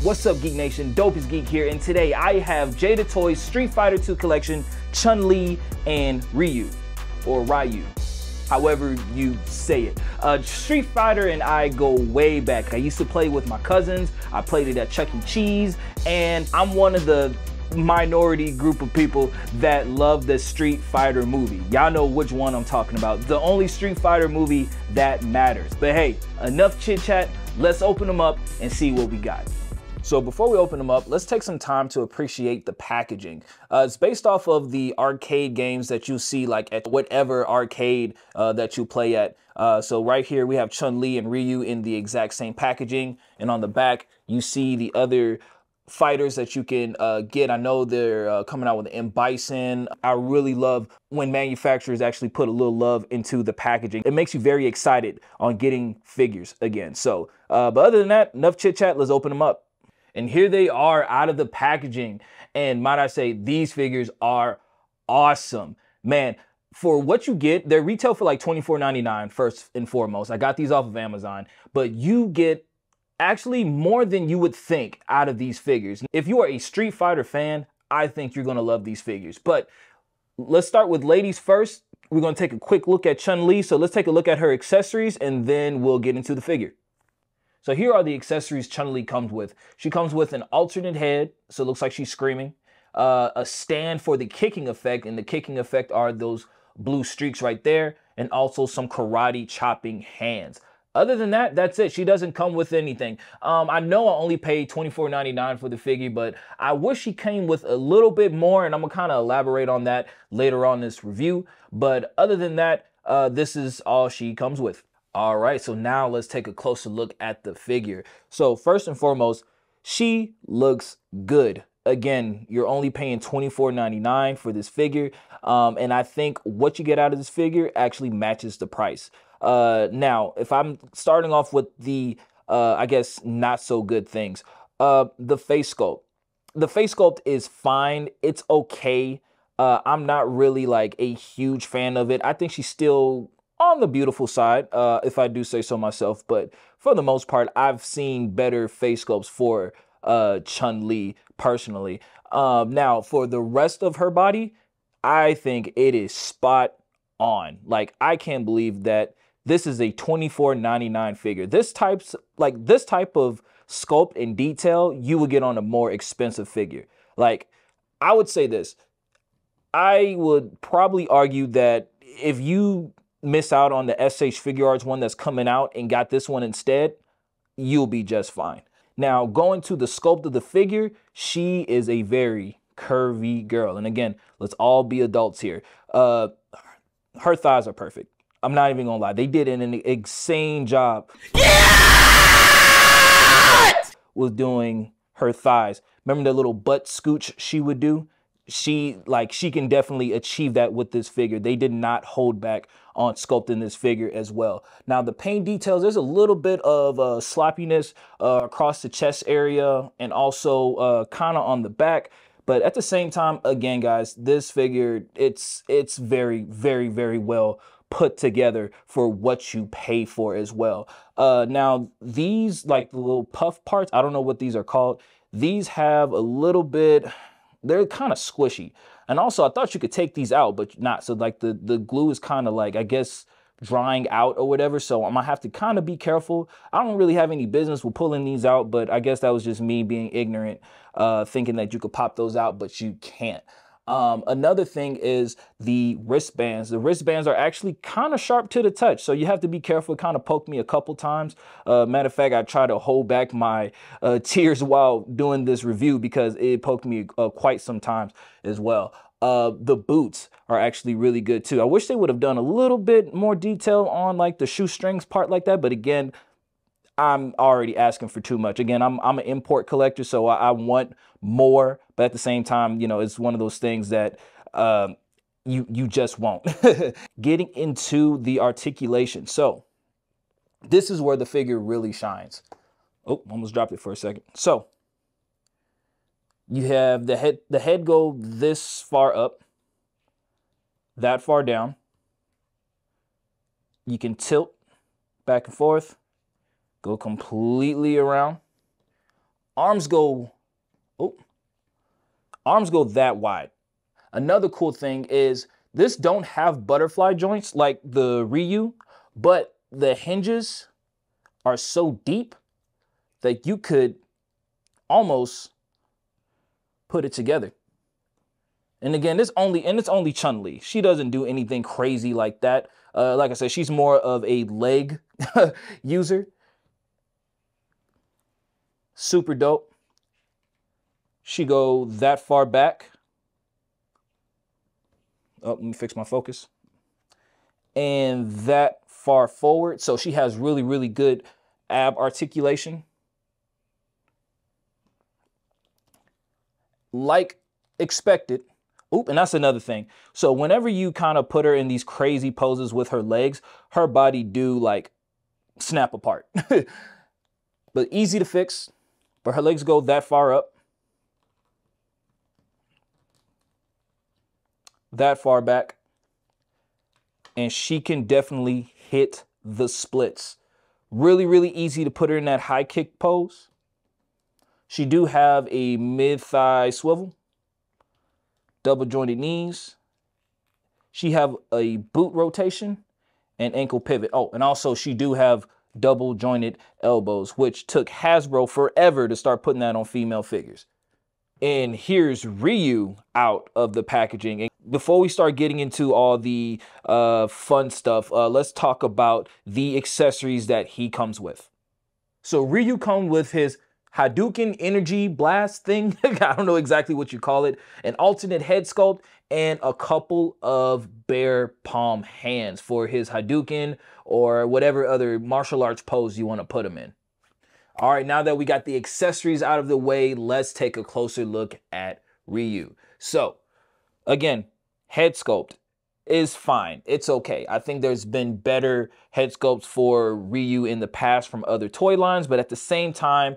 What's up, Geek Nation? Dopest Geek here, and today I have Jada Toys Street Fighter 2 collection, Chun Li and Ryu, or Ryu, however you say it. Street Fighter and I go way back. I used to play with my cousins. I played it at Chuck E. Cheese, and I'm one of the minority group of people that love the Street Fighter movie. Y'all know which one I'm talking about. The only Street Fighter movie that matters. But hey, enough chit chat. Let's open them up and see what we got. So before we open them up, let's take some time to appreciate the packaging. It's based off of the arcade games that you see like at whatever arcade that you play at. So right here we have Chun Li and Ryu in the exact same packaging. And on the back, you see the other fighters that you can get. I know they're coming out with the M. Bison. I really love when manufacturers actually put a little love into the packaging. It makes you very excited on getting figures again. So, but other than that, enough chit chat, let's open them up. And here they are out of the packaging. And might I say, these figures are awesome. Man, for what you get, they retail for like $24.99 first and foremost. I got these off of Amazon, but you get actually more than you would think out of these figures. If you are a Street Fighter fan, I think you're gonna love these figures. But let's start with ladies first. We're gonna take a quick look at Chun Li. So let's take a look at her accessories and then we'll get into the figure. So here are the accessories Chun Li comes with. She comes with an alternate head, so it looks like she's screaming. A stand for the kicking effect, and the kicking effect are those blue streaks right there, and also some karate chopping hands. Other than that, that's it. She doesn't come with anything. I know I only paid $24.99 for the figure, but I wish she came with a little bit more, and I'm gonna kind of elaborate on that later on in this review. But other than that, this is all she comes with. All right, so now let's take a closer look at the figure. So first and foremost, she looks good. Again, you're only paying $24.99 for this figure. And I think what you get out of this figure actually matches the price. Now, if I'm starting off with the, I guess, not so good things, the face sculpt. The face sculpt is fine. It's okay. I'm not really like a huge fan of it. I think she's still on the beautiful side, if I do say so myself. But for the most part, I've seen better face sculpts for Chun Li personally. Now, for the rest of her body, I think it is spot on. Like, I can't believe that this is a $24.99 figure. This type of sculpt and detail you would get on a more expensive figure. Like, I would say this. I would probably argue that if you miss out on the SH Figure Arts one that's coming out and got this one instead, you'll be just fine. Now, going to the sculpt of the figure, she is a very curvy girl. And again, let's all be adults here. Her thighs are perfect. I'm not even gonna lie. They did an insane job with doing her thighs. Remember the little butt scooch she would do? She can definitely achieve that with this figure. They did not hold back on sculpting this figure as well. Now, the paint details, there's a little bit of sloppiness across the chest area and also kind of on the back. But at the same time, again, guys, this figure, it's very, very, very well put together for what you pay for as well. Now, these, like the little puff parts, I don't know what these are called. These have a little bit, they're kind of squishy. And also, I thought you could take these out, but not. So like the glue is kind of like, I guess, drying out or whatever. So I'm gonna have to kind of be careful. I don't really have any business with pulling these out, but I guess that was just me being ignorant, thinking that you could pop those out, but you can't. Another thing is the wristbands. The wristbands are actually kind of sharp to the touch, so you have to be careful. It kind of poked me a couple times. Matter of fact, I tried to hold back my tears while doing this review because it poked me quite some times as well. The boots are actually really good too. I wish they would have done a little bit more detail on like the shoestrings part like that, but again, I'm already asking for too much. Again, I'm an import collector, so I want more, but at the same time, you know, it's one of those things that you just won't. Getting into the articulation. So this is where the figure really shines. Oh, almost dropped it for a second. So you have the head go this far up, that far down. You can tilt back and forth, go completely around. Arms go, oh, arms go that wide. Another cool thing is this don't have butterfly joints like the Ryu, but the hinges are so deep that you could almost put it together. And again, it's only Chun Li. She doesn't do anything crazy like that. Like I said, she's more of a leg user. Super dope. She go that far back. Oh, let me fix my focus. And that far forward. So she has really, really good ab articulation. Like expected. Oop, and that's another thing. So whenever you kind of put her in these crazy poses with her legs, her body do like snap apart. But easy to fix. But her legs go that far up. That far back. And she can definitely hit the splits. Really, really easy to put her in that high kick pose. She do have a mid-thigh swivel. Double jointed knees. She have a boot rotation and ankle pivot. Oh, and also she do have double jointed elbows, which took Hasbro forever to start putting that on female figures. And here's Ryu out of the packaging. And before we start getting into all the fun stuff, let's talk about the accessories that he comes with. So Ryu comes with his Hadouken energy blast thing. I don't know exactly what you call it. An alternate head sculpt and a couple of bare palm hands for his Hadouken or whatever other martial arts pose you want to put him in. All right, now that we got the accessories out of the way, let's take a closer look at Ryu. So again, head sculpt is fine. It's okay. I think there's been better head sculpts for Ryu in the past from other toy lines, but at the same time,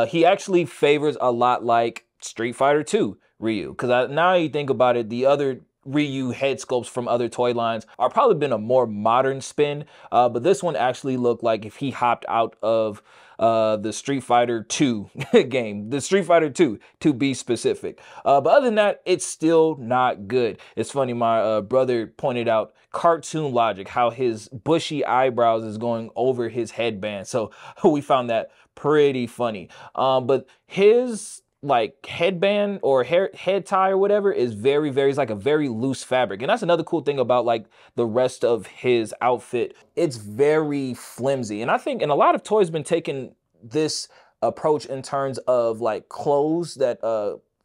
he actually favors a lot like Street Fighter 2 Ryu. Because now you think about it, the other Ryu head sculpts from other toy lines are probably been a more modern spin, but this one actually looked like if he hopped out of the Street Fighter 2 game, the Street Fighter 2 to be specific. But other than that, it's still not good. It's funny, my brother pointed out cartoon logic, how his bushy eyebrows is going over his headband. So we found that pretty funny. But his like headband or head tie or whatever is it's like a very loose fabric. And that's another cool thing about like the rest of his outfit. It's very flimsy. And I think, and a lot of toys been taking this approach in terms of like clothes that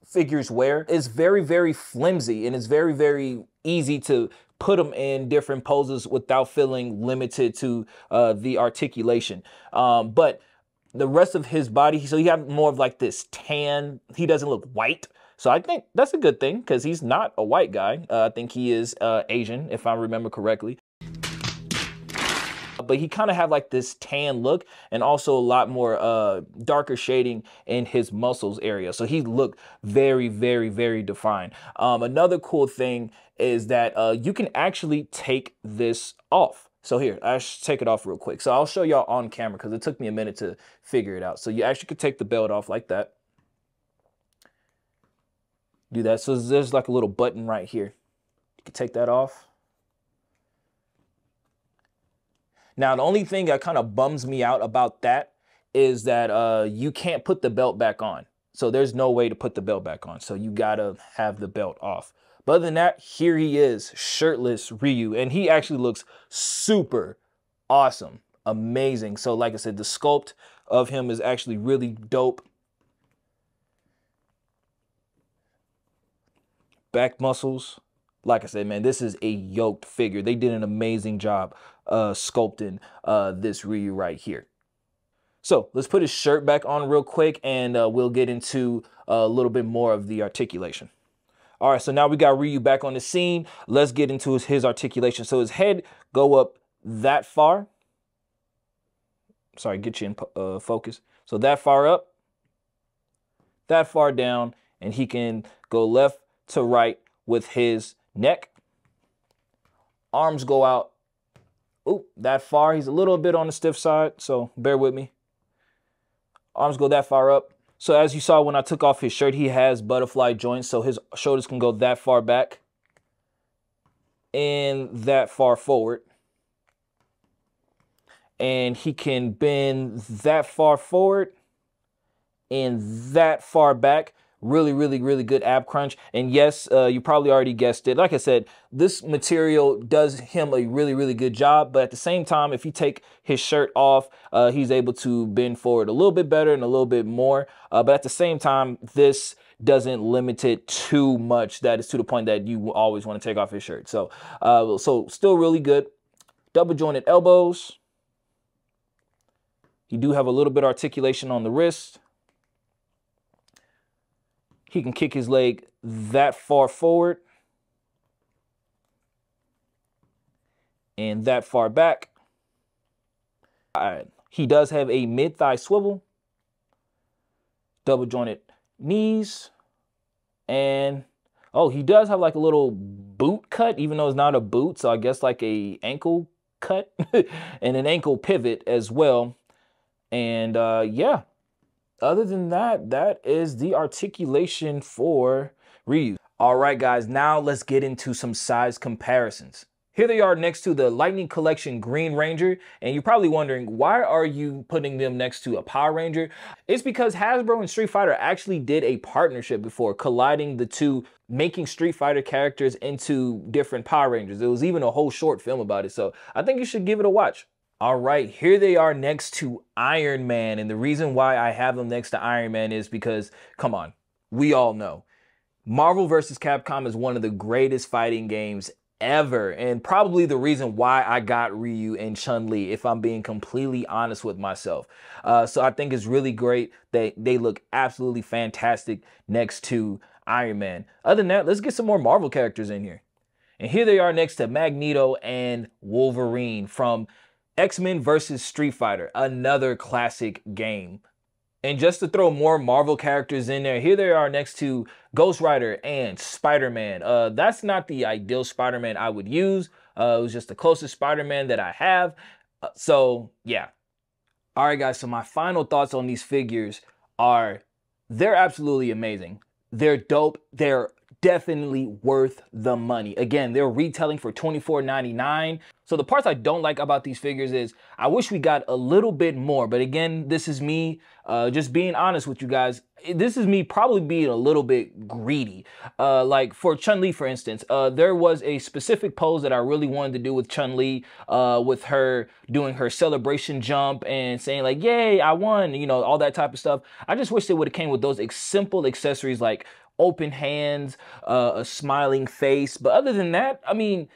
figures wear. It's very, very flimsy, and it's very, very easy to put them in different poses without feeling limited to the articulation. But the rest of his body, so he got more of like this tan. He doesn't look white. So I think that's a good thing because he's not a white guy. I think he is Asian, if I remember correctly. But he kind of had like this tan look and also a lot more darker shading in his muscles area. So he looked very, very, very defined. Another cool thing is that you can actually take this off. So here, I should take it off real quick. So I'll show y'all on camera because it took me a minute to figure it out. So you actually could take the belt off like that. Do that. So there's like a little button right here. You can take that off. Now, the only thing that kind of bums me out about that is that you can't put the belt back on. So there's no way to put the belt back on. So you gotta have the belt off. But other than that, here he is, shirtless Ryu. And he actually looks super awesome, amazing. So like I said, the sculpt of him is actually really dope. Back muscles. Like I said, man, this is a yoked figure. They did an amazing job sculpting this Ryu right here. So let's put his shirt back on real quick and we'll get into a little bit more of the articulation. All right, so now we got Ryu back on the scene. Let's get into his articulation. So his head go up that far. Sorry, get you in focus. So that far up, that far down, and he can go left to right with his neck. Arms go out, oop, that far. He's a little bit on the stiff side, so bear with me. Arms go that far up. So as you saw when I took off his shirt, he has butterfly joints, so his shoulders can go that far back and that far forward. And he can bend that far forward and that far back. Really, really, really good ab crunch. And yes, you probably already guessed it. Like I said, this material does him a really, really good job. But at the same time, if you take his shirt off, he's able to bend forward a little bit better and a little bit more. But at the same time, this doesn't limit it too much. That is to the point that you always want to take off his shirt. So, still really good. Double jointed elbows. You do have a little bit of articulation on the wrist. He can kick his leg that far forward and that far back. He does have a mid-thigh swivel, double jointed knees, and oh, he does have like a little boot cut, even though it's not a boot, so I guess like a ankle cut and an ankle pivot as well. And yeah. Other than that, that is the articulation for Ryu. All right, guys, now let's get into some size comparisons. Here they are next to the Lightning Collection Green Ranger, and you're probably wondering, why are you putting them next to a Power Ranger? It's because Hasbro and Street Fighter actually did a partnership before, colliding the two, making Street Fighter characters into different Power Rangers. There was even a whole short film about it, so I think you should give it a watch. All right, here they are next to Iron Man. And the reason why I have them next to Iron Man is because, come on, we all know Marvel vs. Capcom is one of the greatest fighting games ever. And probably the reason why I got Ryu and Chun Li, if I'm being completely honest with myself. So I think it's really great that they look absolutely fantastic next to Iron Man. Other than that, let's get some more Marvel characters in here. And here they are next to Magneto and Wolverine from X-Men vs. Street Fighter, another classic game. And just to throw more Marvel characters in there, here they are next to Ghost Rider and Spider-Man. That's not the ideal Spider-Man I would use. It was just the closest Spider-Man that I have. So, yeah. All right, guys, so my final thoughts on these figures are, they're absolutely amazing. They're dope. They're definitely worth the money. Again, they're retailing for $24.99. So the parts I don't like about these figures is I wish we got a little bit more. But again, this is me just being honest with you guys. This is me probably being a little bit greedy. Like for Chun Li, for instance, there was a specific pose that I really wanted to do with Chun Li, with her doing her celebration jump and saying like, yay, I won, you know, all that type of stuff. I just wish they would have came with those simple accessories like open hands, a smiling face. But other than that, I mean,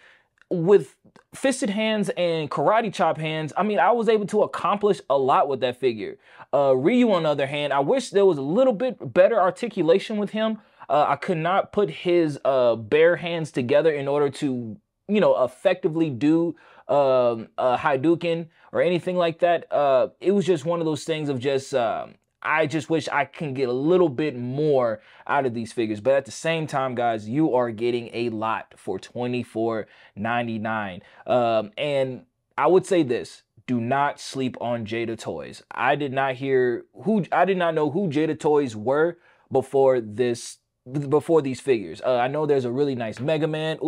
with fisted hands and karate chop hands, I mean, I was able to accomplish a lot with that figure. Ryu, on the other hand, I wish there was a little bit better articulation with him. I could not put his bare hands together in order to, you know, effectively do a Hadouken or anything like that. It was just one of those things of just, I just wish I can get a little bit more out of these figures. But at the same time, guys, you are getting a lot for $24.99. And I would say this, do not sleep on Jada toys. I did not know who Jada toys were before these figures. I know there's a really nice Mega Man.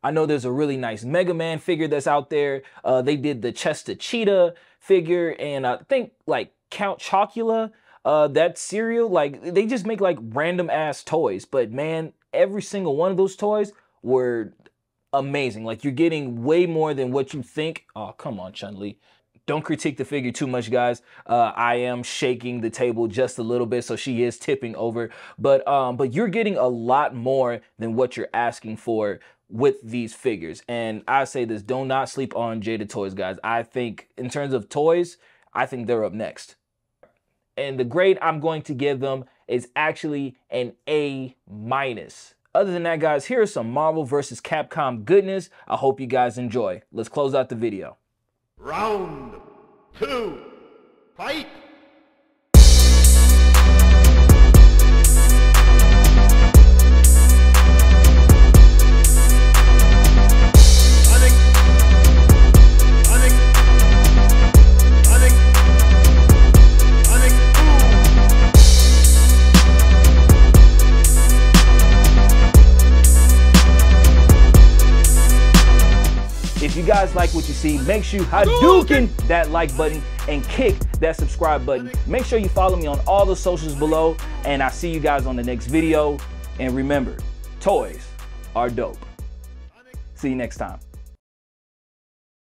I know there's a really nice Mega Man figure that's out there. They did the Chester Cheetah figure, and I think like Count Chocula, that cereal, like they just make like random ass toys, but man, every single one of those toys were amazing. Like you're getting way more than what you think. Oh, come on, Chun Li. Don't critique the figure too much, guys. I am shaking the table just a little bit, so she is tipping over. But you're getting a lot more than what you're asking for with these figures. And I say this, do not sleep on Jada toys, guys. I think in terms of toys, I think they're up next. And the grade I'm going to give them is actually an A-. Other than that, guys, here's some Marvel vs. Capcom goodness. I hope you guys enjoy. Let's close out the video. Round 2, fight! you guys like what you see, make sure you Hadouken that like button and kick that subscribe button. Make sure you follow me on all the socials below, and I'll see you guys on the next video. And remember, toys are dope. See you next time.